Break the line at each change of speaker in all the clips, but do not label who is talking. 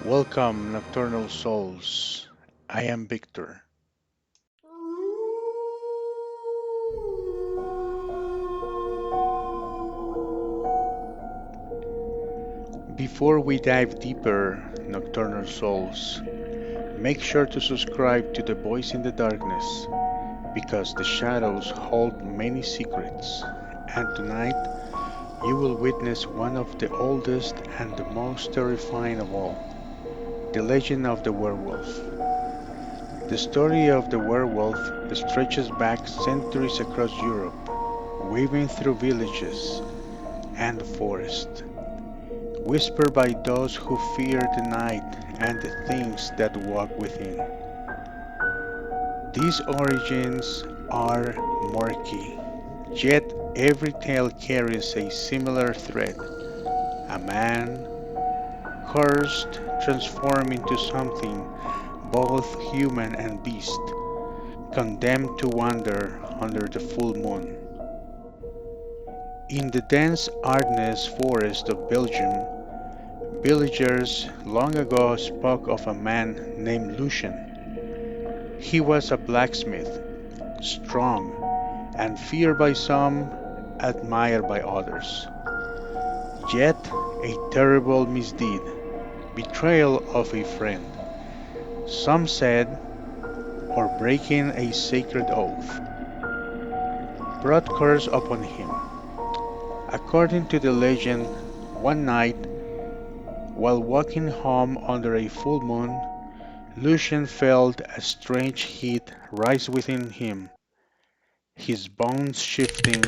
Welcome, nocturnal souls. I am Victor. Before we dive deeper, nocturnal souls, make sure to subscribe to The Voice in the Darkness because the shadows hold many secrets. And tonight, you will witness one of the oldest and the most terrifying of all, the legend of the werewolf. The story of the werewolf stretches back centuries across Europe, weaving through villages and forests. Whispered by those who fear the night and the things that walk within. These origins are murky, yet every tale carries a similar thread. A man, cursed, transformed into something both human and beast, condemned to wander under the full moon. In the dense Ardennes forest of Belgium, villagers long ago spoke of a man named Lucien. He was a blacksmith, strong, and feared by some, admired by others. Yet a terrible misdeed, betrayal of a friend, some said, or breaking a sacred oath, brought curse upon him. According to the legend, one night, while walking home under a full moon, Lucien felt a strange heat rise within him, his bones shifting,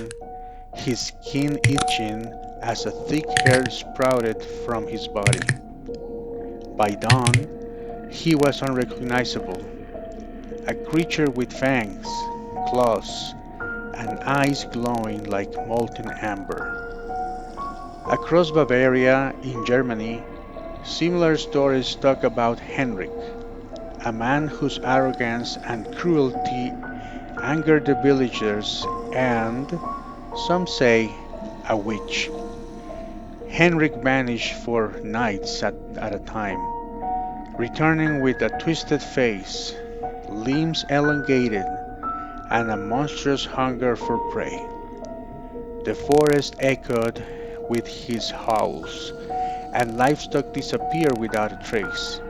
his skin itching as a thick hair sprouted from his body. By dawn, he was unrecognizable, a creature with fangs, claws, and eyes glowing like molten amber. Across Bavaria, in Germany, similar stories talk about Henrik, a man whose arrogance and cruelty angered the villagers and, some say, a witch. Henrik vanished for nights at a time, returning with a twisted face, limbs elongated, and a monstrous hunger for prey. The forest echoed with his howls, and livestock disappeared without a trace.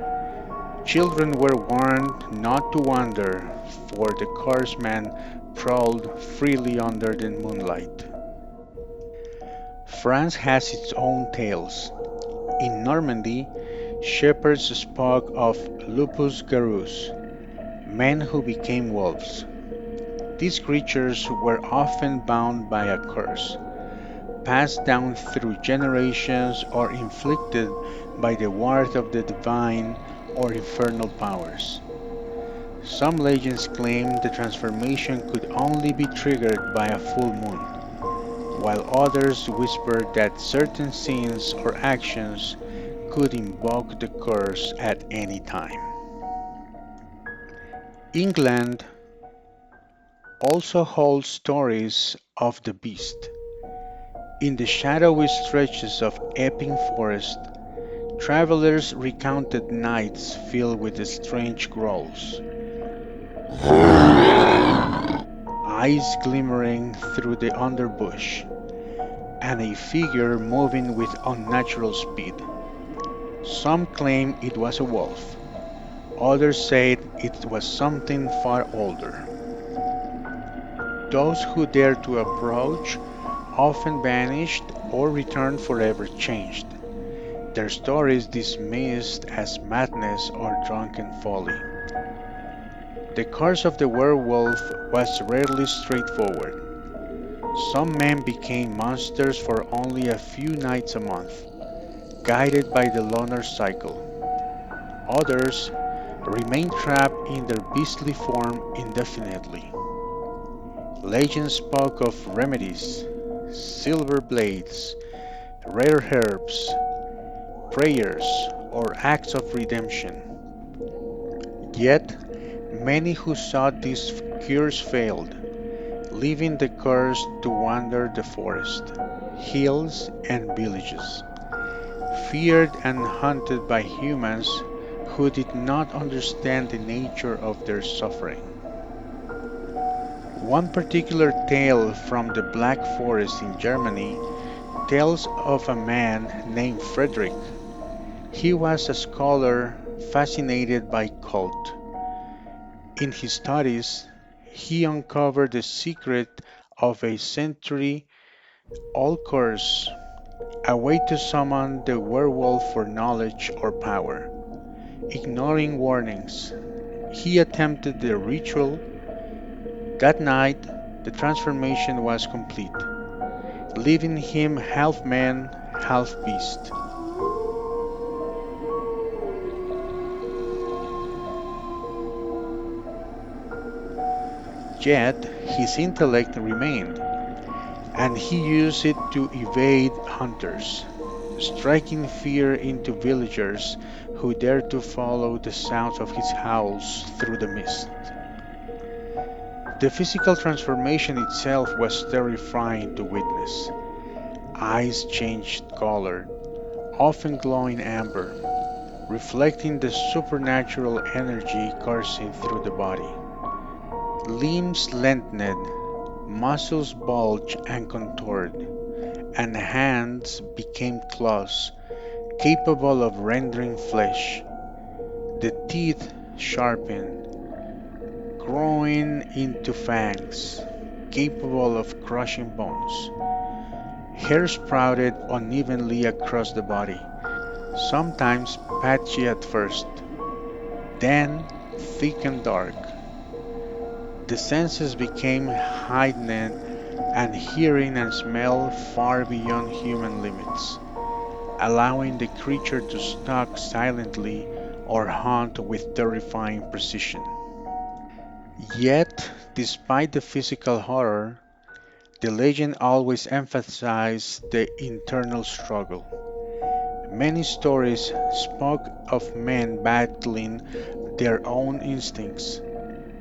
Children were warned not to wander, for the cursed man prowled freely under the moonlight. France has its own tales. In Normandy, shepherds spoke of lupus garrus, men who became wolves. These creatures were often bound by a curse, passed down through generations or inflicted by the ward of the divine or infernal powers. Some legends claim the transformation could only be triggered by a full moon, while others whisper that certain scenes or actions could invoke the curse at any time. England also holds stories of the beast. In the shadowy stretches of Epping Forest, travelers recounted nights filled with strange growls, eyes glimmering through the underbush, and a figure moving with unnatural speed. Some claim it was a wolf, others said it was something far older. Those who dared to approach often vanished or returned forever changed, their stories dismissed as madness or drunken folly. The curse of the werewolf was rarely straightforward. Some men became monsters for only a few nights a month, guided by the lunar cycle. Others remained trapped in their beastly form indefinitely. Legends spoke of remedies, silver blades, rare herbs, prayers, or acts of redemption. Yet, many who sought these cures failed, leaving the curse to wander the forest, hills, and villages. feared and hunted by humans who did not understand the nature of their suffering. One particular tale from the Black Forest in Germany tells of a man named Frederick. He was a scholar fascinated by cult. In his studies, he uncovered the secret of a century old curse, a way to summon the werewolf for knowledge or power. Ignoring warnings, he attempted the ritual. That night, the transformation was complete, leaving him half man, half beast. Yet, his intellect remained, and he used it to evade hunters, striking fear into villagers who dared to follow the sounds of his howls through the mist. The physical transformation itself was terrifying to witness. Eyes changed color, often glowing amber, reflecting the supernatural energy coursing through the body. Limbs lengthened, muscles bulged and contoured, and hands became claws capable of rending flesh. The teeth sharpened, growing into fangs capable of crushing bones. Hair sprouted unevenly across the body, sometimes patchy at first, then thick and dark. The senses became heightened, and hearing and smell far beyond human limits, allowing the creature to stalk silently or hunt with terrifying precision. Yet, despite the physical horror, the legend always emphasized the internal struggle. Many stories spoke of men battling their own instincts,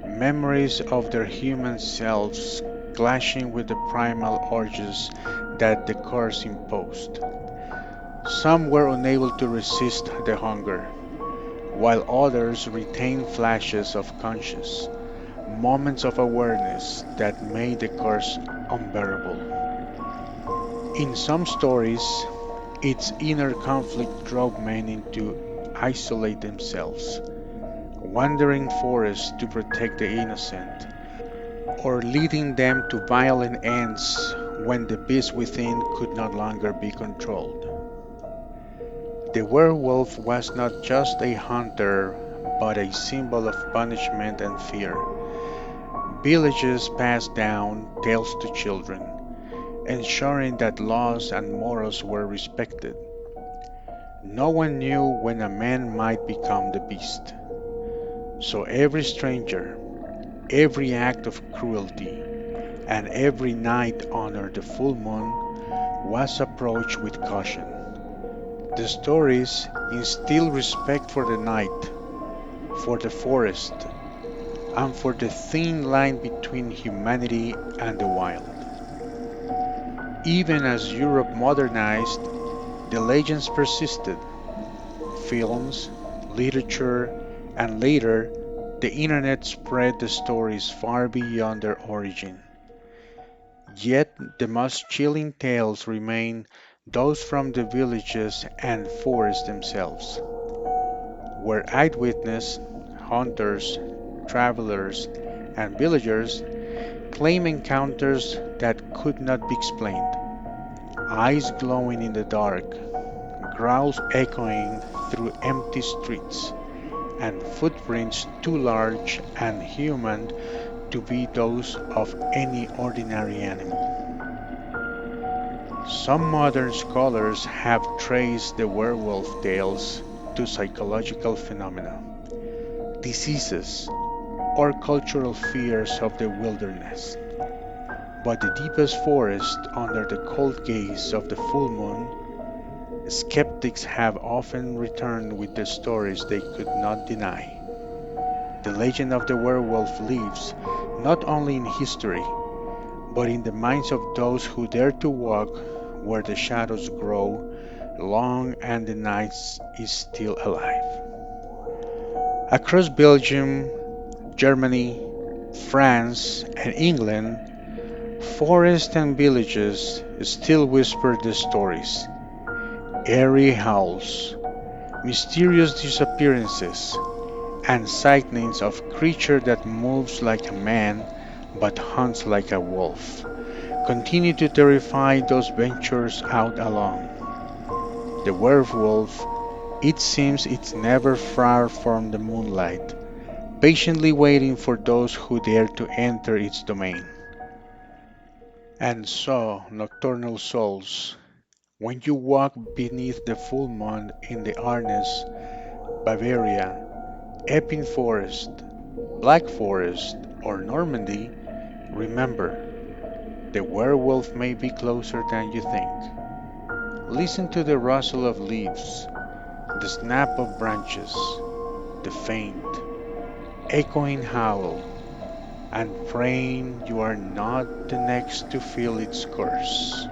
memories of their human selves clashing with the primal urges that the curse imposed. Some were unable to resist the hunger, while others retained flashes of conscience, moments of awareness that made the curse unbearable. In some stories, its inner conflict drove men into isolate themselves, wandering forests to protect the innocent, or leading them to violent ends when the beast within could no longer be controlled. The werewolf was not just a hunter, but a symbol of punishment and fear. Villages passed down tales to children, ensuring that laws and morals were respected. No one knew when a man might become the beast, so every stranger, every act of cruelty, and every night under the full moon was approached with caution. The stories instill respect for the night, for the forest, and for the thin line between humanity and the wild. Even as Europe modernized, the legends persisted. Films, literature, and later, the internet spread the stories far beyond their origin. Yet the most chilling tales remain those from the villages and forests themselves, where eyewitnesses, hunters, travelers, and villagers claim encounters that could not be explained. Eyes glowing in the dark, growls echoing through empty streets, and footprints too large and human to be those of any ordinary animal. Some modern scholars have traced the werewolf tales to psychological phenomena, diseases, or cultural fears of the wilderness. But the deepest forest, under the cold gaze of the full moon, skeptics have often returned with the stories they could not deny. The legend of the werewolf lives not only in history, but in the minds of those who dare to walk where the shadows grow long and the night is still alive. Across Belgium, Germany, France, and England, forests and villages still whisper the stories, eerie howls, mysterious disappearances, and sightings of creature that moves like a man but hunts like a wolf continue to terrify those ventures out alone. The werewolf, it seems it's never far from the moonlight, patiently waiting for those who dare to enter its domain. And so, nocturnal souls, when you walk beneath the full moon in the Arnes, Bavaria, Epping Forest, Black Forest, or Normandy, remember, the werewolf may be closer than you think. Listen to the rustle of leaves, the snap of branches, the faint, echoing howl, and praying you are not the next to feel its curse.